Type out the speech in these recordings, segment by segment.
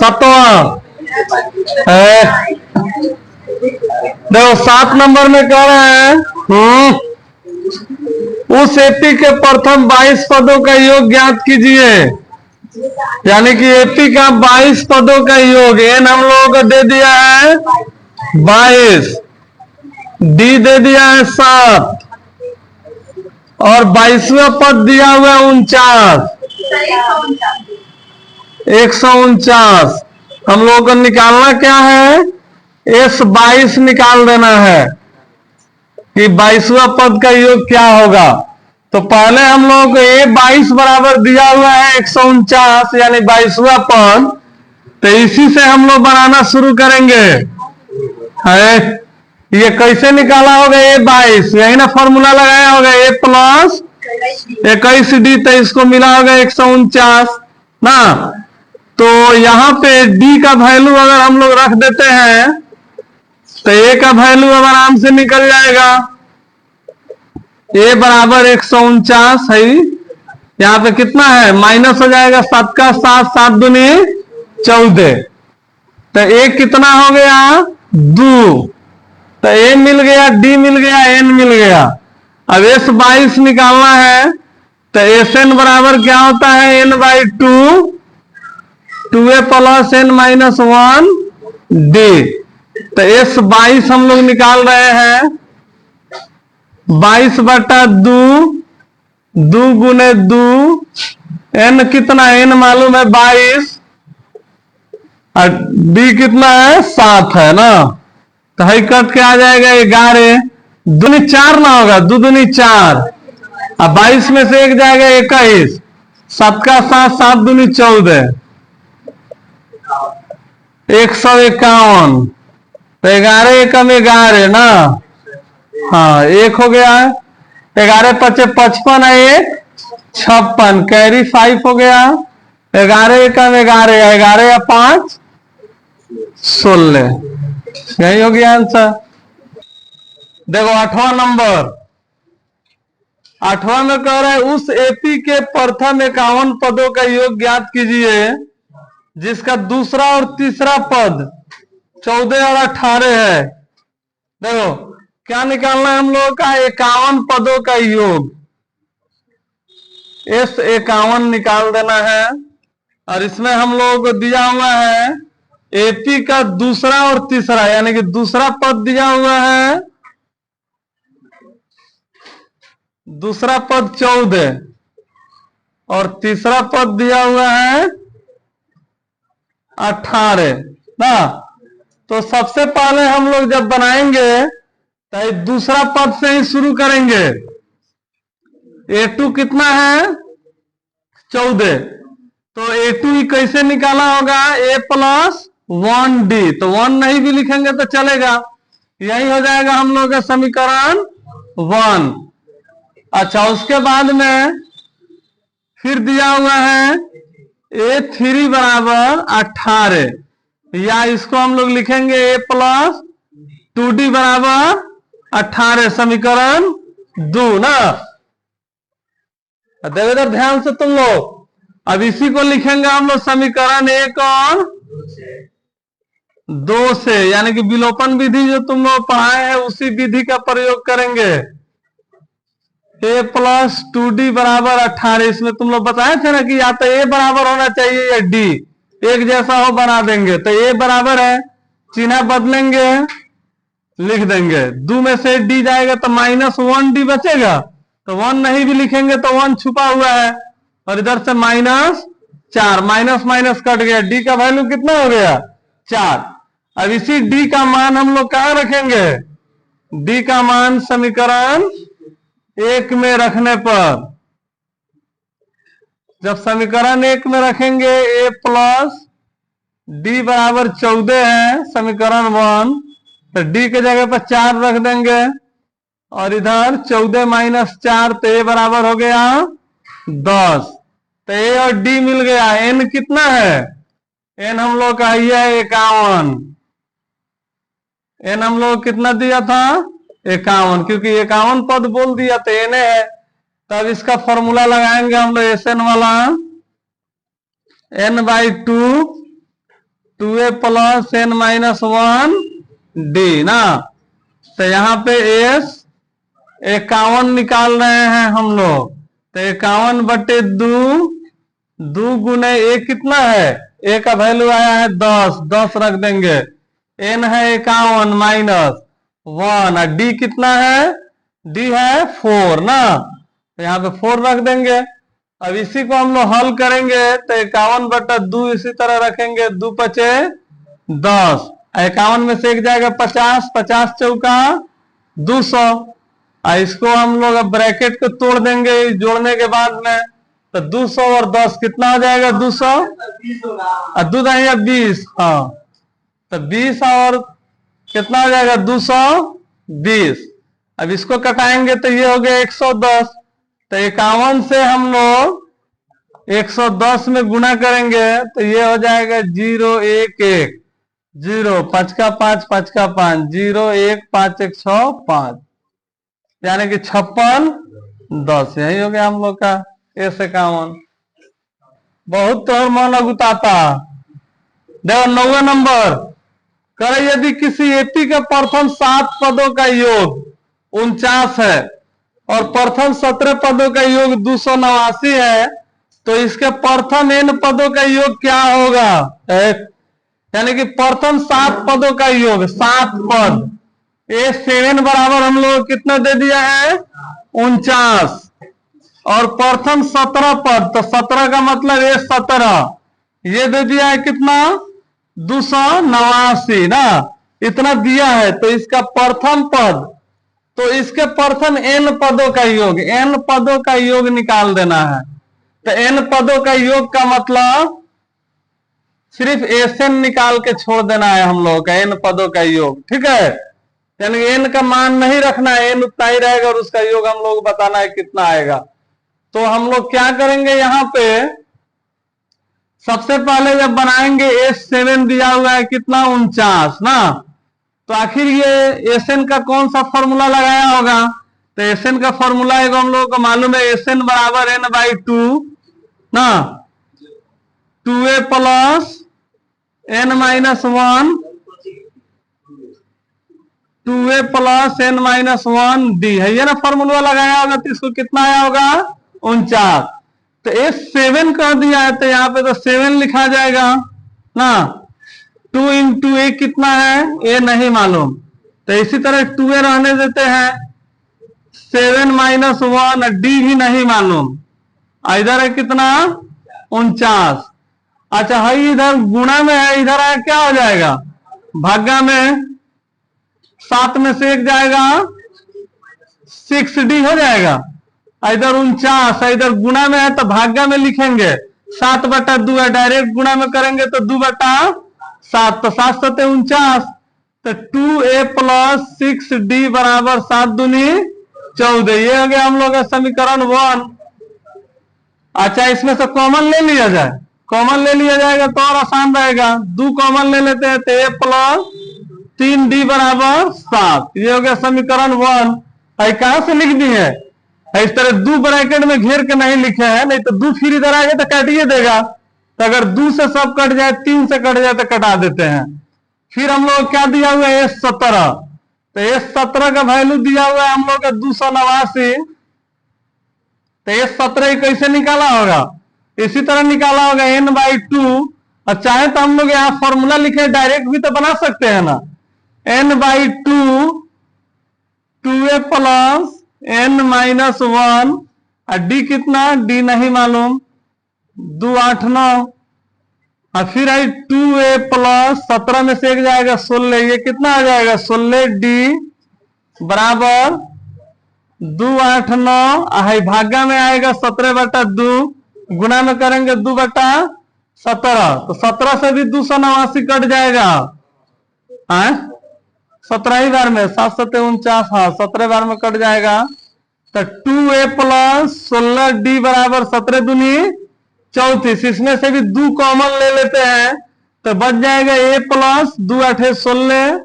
सातवां देखो 7 नंबर में कह रहे हैं उस एपी के प्रथम 22 पदों का योग ज्ञात कीजिए। यानी कि एपी का 22 पदों का योग एन हम लोगों को दे दिया है 22, डी दे दिया है 7 और 22वां पद दिया हुआ है 149। हम लोगों को निकालना क्या है, S22 निकाल देना है कि 22वां पद का योग क्या होगा। तो पहले हम लोगों को A22 बराबर दिया हुआ है 149 यानी 22वां पद। तो इसी से हम लोग बनाना शुरू करेंगे। ये कैसे निकाला होगा A22, यही ना फॉर्मूला लगाया होगा A प्लस 21D, तो इसको मिला होगा 149 ना। तो यहां पे D का वैल्यू अगर हम लोग रख देते हैं तो A का वैल्यू अब आराम से निकल जाएगा। A बराबर 149 है, यहाँ पे कितना है माइनस हो जाएगा 7 का 7, 7 दूनी 14, तो A कितना हो गया 2। तो A मिल गया, D मिल गया, N मिल गया। अब S22 निकालना है तो Sn बराबर क्या होता है n/2, 2A plus n minus 1D। तो S22 हम लोग निकाल रहे हैं 22/2, 2 गुने 2, n कितना, n मालूम है 22 और D कितना है 7 है ना। तो हई कट के आ जाएगा 11, दूनी 4 ना होगा, 2 दूनी 4, अब 22 में से 1 जाएगा 21, 7 का 7, 7 दूनी 14, 151। तो 11 एकम 11 ना, हाँ 1 हो गया है। 11 पचे 55 है, 1 56, कैरी 5 हो गया। 11 एकम 11, 11 या 5 16, यही हो गया आंसर। देखो 8वां नंबर, 8वां में कह रहा है उस एपी के प्रथम 51 पदों का योग ज्ञात कीजिए जिसका दूसरा और तीसरा पद 14 और 18 है। देखो क्या निकालना है हम लोगों का, 51 पदों का योग, S51 निकाल देना है। और इसमें हम लोगों को दिया हुआ है एपी का दूसरा और तीसरा, यानी कि दूसरा पद दिया हुआ है, दूसरा पद 14 और तीसरा पद दिया हुआ है 18 ना। तो सबसे पहले हम लोग जब बनाएंगे तो दूसरा पद से ही शुरू करेंगे। A2 कितना है 14, तो A2 कैसे निकाला होगा, A प्लस 1D, तो 1 नहीं भी लिखेंगे तो चलेगा, यही हो जाएगा हम लोग का समीकरण 1। अच्छा उसके बाद में फिर दिया हुआ है A3 बराबर 18, या इसको हम लोग लिखेंगे A प्लस 2D बराबर 18, समीकरण 2 ना। देखो इधर ध्यान से तुम लोग, अब इसी को लिखेंगे हम लोग समीकरण 1 और 2 से, यानी कि विलोपन विधि जो तुम लोग पढ़ाए हैं उसी विधि का प्रयोग करेंगे। A प्लस 2D बराबर 18, इसमें तुम लोग बताए थे ना कि या तो A बराबर होना चाहिए या D, एक जैसा हो बना देंगे। तो A बराबर है, चिन्ह बदलेंगे, लिख देंगे 2 में से D जाएगा तो -1D बचेगा, तो 1 नहीं भी लिखेंगे तो 1 छुपा हुआ है, और इधर से -4, माइनस माइनस कट गया, D का वैल्यू कितना हो गया 4। अब इसी D का मान हम लोग कहां रखेंगे, D का मान समीकरण 1 में रखने पर, जब समीकरण 1 में रखेंगे A प्लस D बराबर 14 है समीकरण 1, तो D के जगह पर 4 रख देंगे, और इधर 14 माइनस 4, तो A बराबर हो गया 10। तो A और D मिल गया। N कितना है, N हम लोग का है 51, N हम लोग कितना दिया था 51, क्योंकि 51 पद बोल दिया तो N है। तब इसका फॉर्मूला लगाएंगे हम लोग Sn वाला, n/2 2a plus n minus 1 D ना। तो यहाँ पे एस 51 निकाल रहे हैं हम लोग। तो 51/2, 2 गुने ए कितना है, ए का वैल्यू आया है 10, 10 रख देंगे। एन है 51 माइनस 1 और डी कितना है, डी है 4 ना। तो यहाँ पे 4 रख देंगे। अब इसी को हम लोग हल करेंगे तो 51/2 इसी तरह रखेंगे, 2 पचे 10, 51 में से एक जाएगा 50, 50 चौका 200। इसको हम लोग अब ब्रैकेट को तोड़ देंगे जोड़ने के बाद में। तो 200 और 10 कितना हो जाएगा, 200 और 2 है 20। हाँ, तो 20 और कितना हो जाएगा, 220। अब इसको कटाएंगे तो ये हो गया 110। तो 51 से हम लोग 110 में गुना करेंगे तो ये हो जाएगा 0 1 1 0 5 का 5 5 का 5 0 1 5 1 6 5, यानी कि 56 10। यही हो गया हम लोग का ए से 51। बहुत तो मन अगुताता। देखो 9वां नंबर, करे यदि किसी एपी के प्रथम 7 पदों का योग 49 है और प्रथम 17 पदों का योग 289 है, तो इसके प्रथम n पदों का योग क्या होगा। यानी कि प्रथम 7 पदों का योग 7 पद, A7 बराबर हम लोग कितना दे दिया है 49, और प्रथम 17 पद, तो 17 का मतलब A17 ये दे दिया है कितना 289 ना, इतना दिया है। तो इसका प्रथम पद, तो इसके प्रथम n पदों का योग, n पदों का योग निकाल देना है। तो n पदों का योग का मतलब सिर्फ एसएन निकाल के छोड़ देना है हम लोग का, n पदों का योग, ठीक है। यानी n का मान नहीं रखना है, n उतना ही रहेगा और उसका योग हम लोग बताना है कितना आएगा। तो हम लोग क्या करेंगे, यहाँ पे सबसे पहले जब बनाएंगे S7 दिया हुआ है कितना 49 ना, तो आखिर ये एसएन का कौन सा फॉर्मूला लगाया होगा। तो एसएन का फॉर्मूला है हम लोगों को मालूम है, एसएन बराबर n/2 ना, 2a plus n minus 1, 2a plus n minus 1 D है, ये ना फॉर्मूला लगाया होगा। तो इसको कितना आया होगा 49। तो S7 कर दिया है तो यहाँ पे तो 7 लिखा जाएगा ना। 2 × a कितना है, a नहीं मालूम, तो इसी तरह 2a रहने देते हैं। 7 माइनस 1 डी भी नहीं मालूम, इधर है कितना 49। अच्छा है, इधर गुणा में है, इधर आया क्या हो जाएगा भागा में, 7 में से एक जाएगा 6d हो जाएगा। इधर 49, इधर गुणा में है तो भागा में लिखेंगे, 7/2 है, डायरेक्ट गुणा में करेंगे तो 2/7, तो 7 7 49। तो 2a प्लस 6d बराबर 7 दूनी 14, ये हो गया हम लोग का समीकरण 1। अच्छा इसमें से कॉमन ले लिया जाए, कॉमन ले लिया जाएगा तो और आसान रहेगा। 2 कॉमन ले लेते हैं तो a प्लस 3d बराबर 7, ये हो गया समीकरण 1। कहां से लिख दी है, इस तरह 2 ब्रैकेट में घेर के नहीं लिखे हैं, नहीं तो 2 फिर इधर आ गए तो काटिए देगा। तो अगर 2 से सब कट जाए, 3 से कट जाए तो कटा देते हैं। फिर हम लोग क्या दिया हुआ है S17, तो S17 का वैल्यू दिया हुआ है हम लोग का 289। तो S17 कैसे निकाला होगा, इसी तरह निकाला होगा n/2। और चाहे तो हम लोग यहाँ फॉर्मूला लिखे डायरेक्ट भी तो बना सकते हैं ना, n/2 2a plus n minus 1 और d कितना, d नहीं मालूम 2 8 9, और फिर आई 2a प्लस 17 में से एक जाएगा 16, ये कितना आ जाएगा 16d बराबर 2 8 9, भागा में आएगा 17/2, गुना में करेंगे 2/17, तो 17 से भी 289 कट जाएगा। 17 ही बार में, 7 7 49, हाँ 17 बार में कट जाएगा। तो 2a प्लस 16d बराबर 17 दूनी 34, इसमें से भी 2 कॉमन ले लेते हैं तो बच जाएगा a प्लस 2 8 16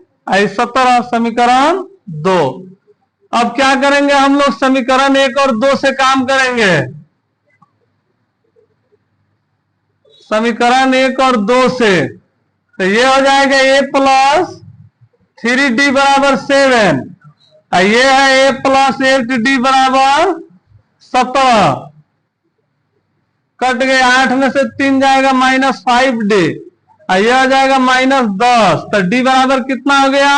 17, समीकरण 2। अब क्या करेंगे हम लोग, समीकरण 1 और 2 से काम करेंगे। समीकरण 1 और 2 से तो ये हो जाएगा a प्लस 3d बराबर 7, और ये है a प्लस 8d बराबर 17। कट गए, 8 में से 3 जाएगा -5d, और ये हो जाएगा -10। तो d बराबर कितना हो गया?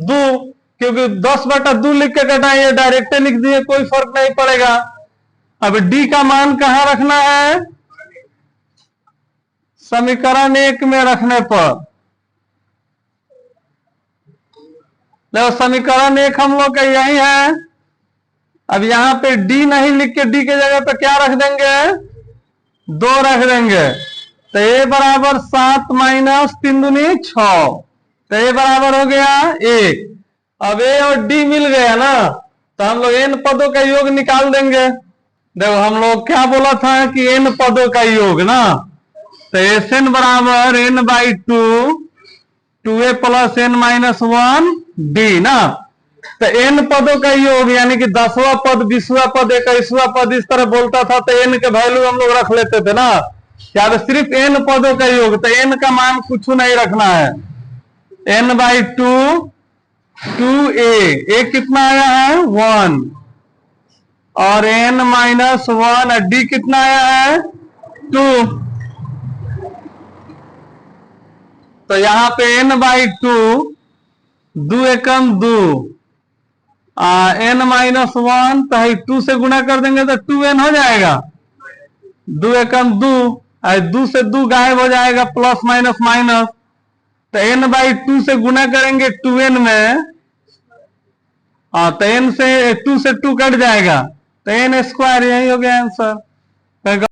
2, क्योंकि 10/2 लिख के घटाइए, डायरेक्ट लिख दिए, कोई फर्क नहीं पड़ेगा। अब d का मान कहां रखना है? समीकरण 1 में रखने पर। देखो समीकरण 1 हम लोग का यही है। अब यहां पे d नहीं लिख के d के जगह पे क्या रख देंगे? 2 रख देंगे। तो a बराबर 7 माइनस 3 दूनी 6, तो a बराबर हो गया 1। अब a और d मिल गया ना, तो हम लोग n पदों का योग निकाल देंगे। देखो हम लोग क्या बोला था कि n पदों का योग ना, तो Sn बराबर n/2 2a plus n-1 d ना। तो n पदों का योग यानी कि 10वां पद, 20वां पद, 21वां पद, इस तरह बोलता था, तो n के वैल्यू हम लोग रख लेते थे ना। क्या सिर्फ n पदों का योग, तो n का मान कुछ नहीं रखना है। n/2 2a, कितना आया है? 1, और n-1, d कितना आया है? 2। तो यहां पे n/2 2 एकम 2, n-1 तो 2 से गुणा कर देंगे तो 2n हो जाएगा। 2 एकम 2, 2 से 2 गायब हो जाएगा, प्लस माइनस माइनस। तो n/2 से गुणा करेंगे 2n में, तो n से 2 से 2 कट जाएगा, तो n स्क्वायर, यही हो गया आंसर।